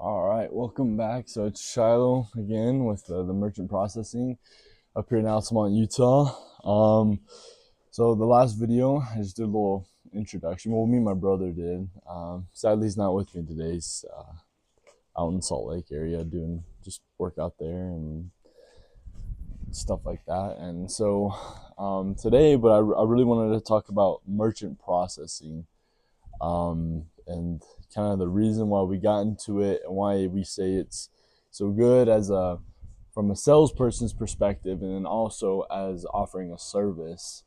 All right, welcome back. So it's Shiloh again with the merchant processing up here in Altamont, Utah. So the last video, I just did a little introduction. Well, me and my brother did. Sadly, he's not with me today. He's out in Salt Lake area doing just work out there and stuff like that. And so today, but I really wanted to talk about merchant processing. And kind of the reason why we got into it and why we say it's so good as a from a salesperson's perspective, and then also as offering a service.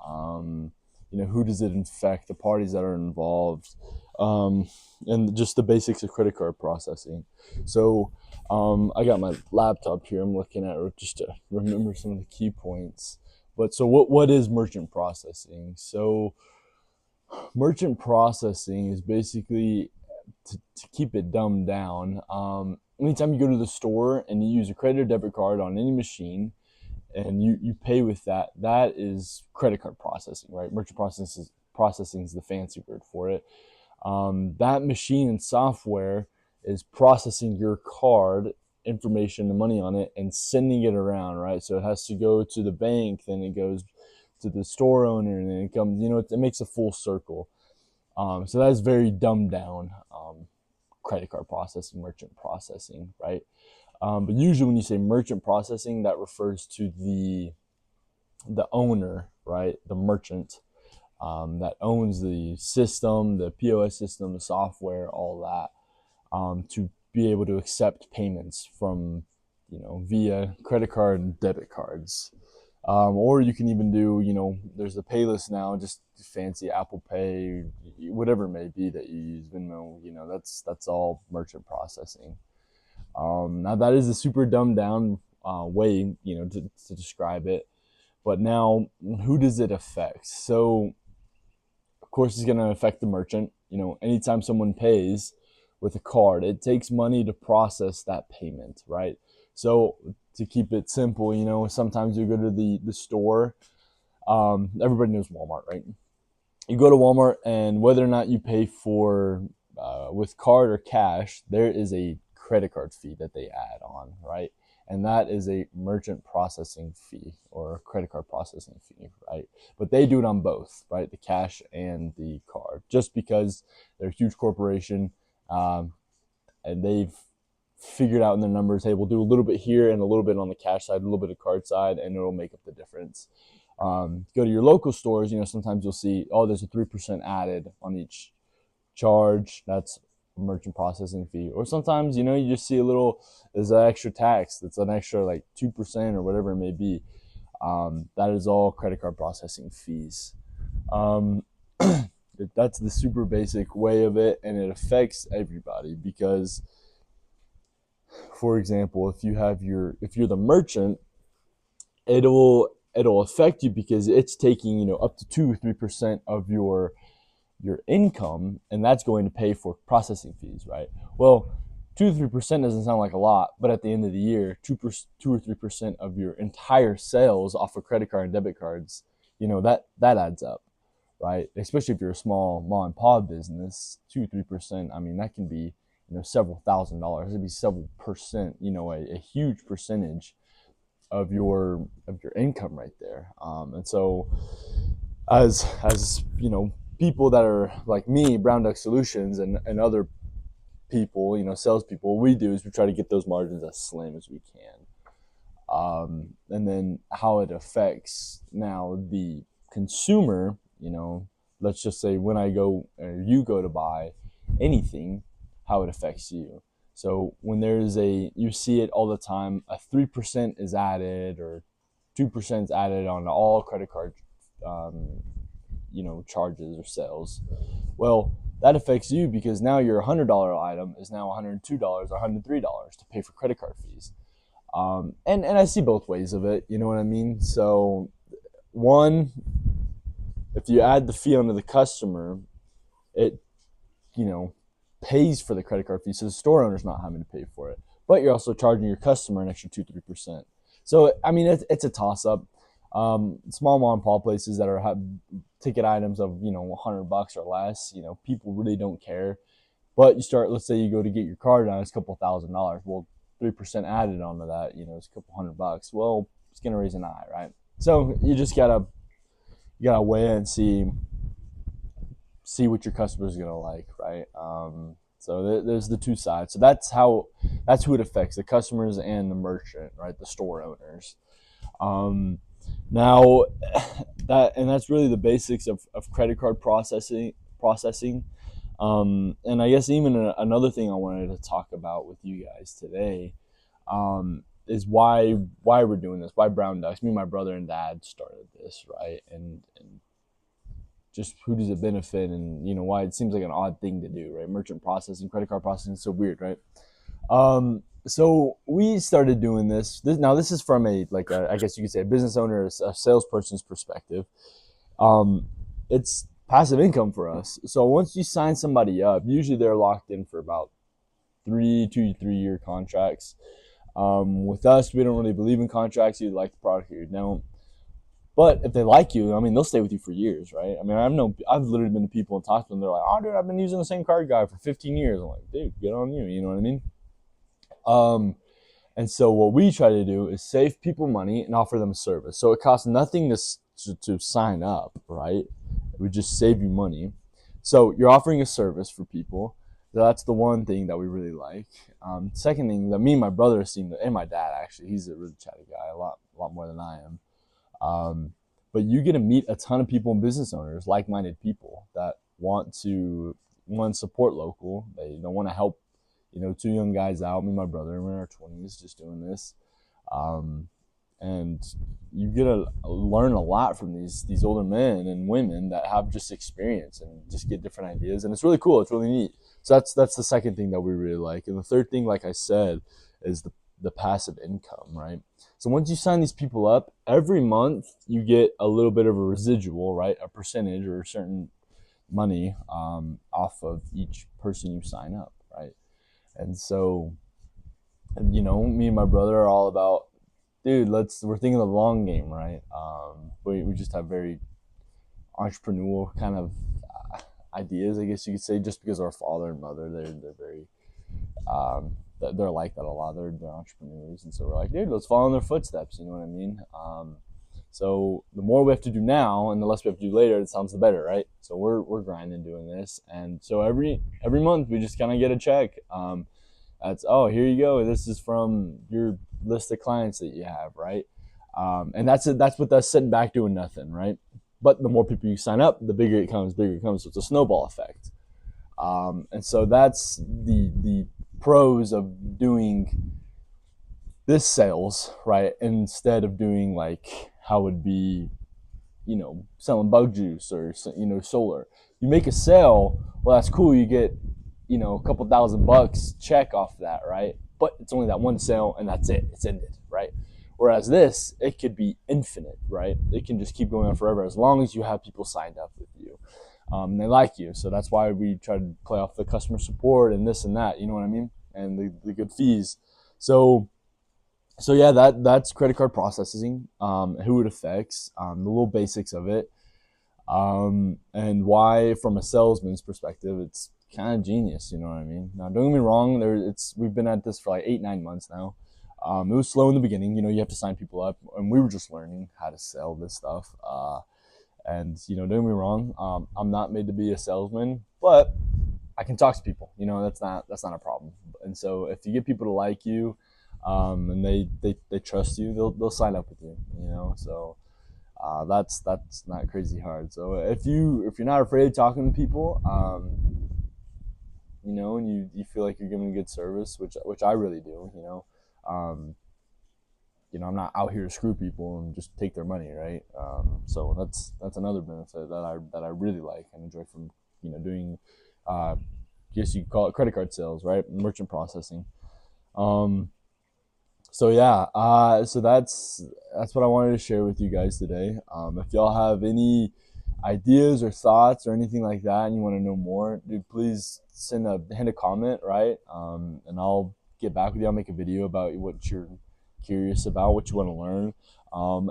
um, who does it affect, the parties that are involved, um, and just the basics of credit card processing. So I got my laptop here, I'm looking at it just to remember some of the key points. But so what is merchant processing? So merchant processing is basically, to keep it dumbed down, anytime you go to the store and you use a credit or debit card on any machine and you pay with that, that is credit card processing, right? Merchant processing is the fancy word for it. That machine and software is processing your card information, the money on it, and sending it around, right? So it has to go to the bank, then it goes to the store owner, and then it comes, it makes a full circle. So that is very dumbed down credit card processing, merchant processing, right? But usually when you say merchant processing, that refers to the owner, right? The merchant that owns the system, the POS system, the software, all that, to be able to accept payments from, via credit card and debit cards. Or you can even do, there's a Payless now, just fancy Apple Pay, whatever it may be that you use, Venmo, that's all merchant processing. Now that is a super dumbed down way, to describe it. But now, who does it affect? So, of course, it's going to affect the merchant. Anytime someone pays with a card, it takes money to process that payment, right? So, to keep it simple, sometimes you go to the store. Everybody knows Walmart, right? You go to Walmart, and whether or not you pay for with card or cash, there is a credit card fee that they add on, right? And that is a merchant processing fee or a credit card processing fee, right? But they do it on both, right? The cash and the card, just because they're a huge corporation, and they've figured out in their numbers, hey, we'll do a little bit here and a little bit on the cash side, a little bit of card side, and it'll make up the difference. Go to your local stores, sometimes you'll see, oh, there's a 3% added on each charge. That's a merchant processing fee. Or sometimes, you just see there's an extra tax that's an extra like 2% or whatever it may be. That is all credit card processing fees. Um, that's the super basic way of it, and it affects everybody because, for example, if you're the merchant, it'll affect you because it's taking, up to 2 or 3% of your income, and that's going to pay for processing fees, right? Well, 2 to 3% doesn't sound like a lot, but at the end of the year, 2 or 3% of your entire sales off of credit card and debit cards, that adds up, right? Especially if you're a small mom and pop business, 2 3%. I mean, that can be, several $1,000s. It'd be several percent, a huge percentage of your income right there. And so, as people that are like me, Brown Duck Solutions, and other people, salespeople, what we do is we try to get those margins as slim as we can. And then how it affects now the consumer, let's just say when I go or you go to buy anything, how it affects you. So when you see it all the time, a 3% is added or 2% is added on all credit card, um, charges or sales. Well, that affects you because now your $100 item is now $102 or $103 to pay for credit card fees. And I see both ways of it. You know what I mean? So, one, if you add the fee onto the customer, it you know pays for the credit card fee, so the store owner's not having to pay for it. But you're also charging your customer an extra 2 3%. So I mean, it's a toss up. Small mom and pop places that are ticket items of $100 or less, people really don't care. But you start, let's say you go to get your car done, it's a couple $1,000. Well, 3% added onto that, it's a couple $100. Well, it's gonna raise an eye, right? So you just gotta weigh it and see what your customer's gonna like, right? So there's the two sides. So that's who it affects: the customers and the merchant, right? The store owners. Now that's really the basics of credit card processing. And I guess even another thing I wanted to talk about with you guys today, is why we're doing this, why Brown Ducks. Me and my brother and dad started this, right? And just who does it benefit, and why it seems like an odd thing to do, right? Merchant processing, credit card processing is so weird, right? So we started doing this. Now this is from I guess you could say a business owner, a salesperson's perspective. It's passive income for us. So once you sign somebody up, usually they're locked in for about 2 to 3 year contracts. With us, we don't really believe in contracts. You like the product or you don't. But if they like you, I mean, they'll stay with you for years, right? I mean, I've literally been to people and talked to them. They're like, "Oh, dude, I've been using the same card guy for 15 years." I'm like, "Dude, good on you." You know what I mean? And so what we try to do is save people money and offer them a service. So it costs nothing to sign up, right? We just save you money. So you're offering a service for people. That's the one thing that we really like. Second thing that me and my brother seem to, and my dad actually, he's a really chatty guy, a lot more than I am. But you get to meet a ton of people and business owners, like-minded people that want to support local. They don't want to help, two young guys out. Me and my brother, we're in our 20s, just doing this, and you get to learn a lot from these older men and women that have just experience and just get different ideas, and it's really cool. It's really neat. So that's the second thing that we really like, and the third thing, like I said, is the passive income, right? So once you sign these people up, every month you get a little bit of a residual, right? A percentage or a certain money off of each person you sign up, right? And so, me and my brother are all about, dude, we're thinking the long game, right? We just have very entrepreneurial kind of ideas, I guess you could say, just because our father and mother, they're very, they're like that a lot. They're entrepreneurs, and so we're like, dude, let's follow in their footsteps. You know what I mean? So the more we have to do now, and the less we have to do later, it sounds the better, right? So we're grinding doing this, and so every month we just kind of get a check. That's, oh, here you go. This is from your list of clients that you have, right? And that's it. That's with us sitting back doing nothing, right? But the more people you sign up, the bigger it comes, bigger it comes. So it's a snowball effect. And so that's the pros of doing this sales, right? Instead of doing like how it would be, selling bug juice or, solar. You make a sale, well, that's cool. You get, a couple $1,000 check off that, right? But it's only that one sale and that's it. It's ended, right? Whereas this, it could be infinite, right? It can just keep going on forever as long as you have people signed up with you. And they like you. So that's why we try to play off the customer support and this and that, you know what I mean? And the good fees. So yeah, that's credit card processing, who it affects, the little basics of it, and why, from a salesman's perspective, it's kind of genius, you know what I mean? Now, don't get me wrong, we've been at this for like 8-9 months now. It was slow in the beginning, you have to sign people up, and we were just learning how to sell this stuff. And don't get me wrong, I'm not made to be a salesman, but I can talk to people. That's not a problem. And so if you get people to like you, and they trust you, they'll sign up with you. So that's not crazy hard. So if you're not afraid of talking to people, and you feel like you're giving a good service, which I really do. I'm not out here to screw people and just take their money, right? So that's another benefit that I really like and enjoy from doing, I guess you could call it credit card sales, right? Merchant processing. So yeah, so that's what I wanted to share with you guys today. If y'all have any ideas or thoughts or anything like that, and you want to know more, dude, please hit a comment, right? And I'll get back with you. I'll make a video about what you're curious about, what you want to learn.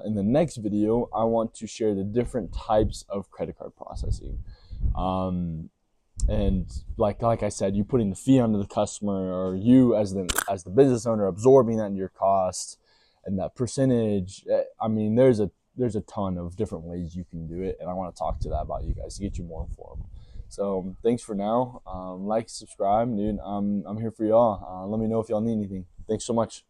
In the next video, I want to share the different types of credit card processing. and like I said, you putting the fee onto the customer, or you as the business owner absorbing that into your cost, and that percentage. I mean, there's a ton of different ways you can do it, and I want to talk to that about you guys to get you more informed. So thanks for now. Like, subscribe, dude. I'm here for y'all. Let me know if y'all need anything. Thanks so much.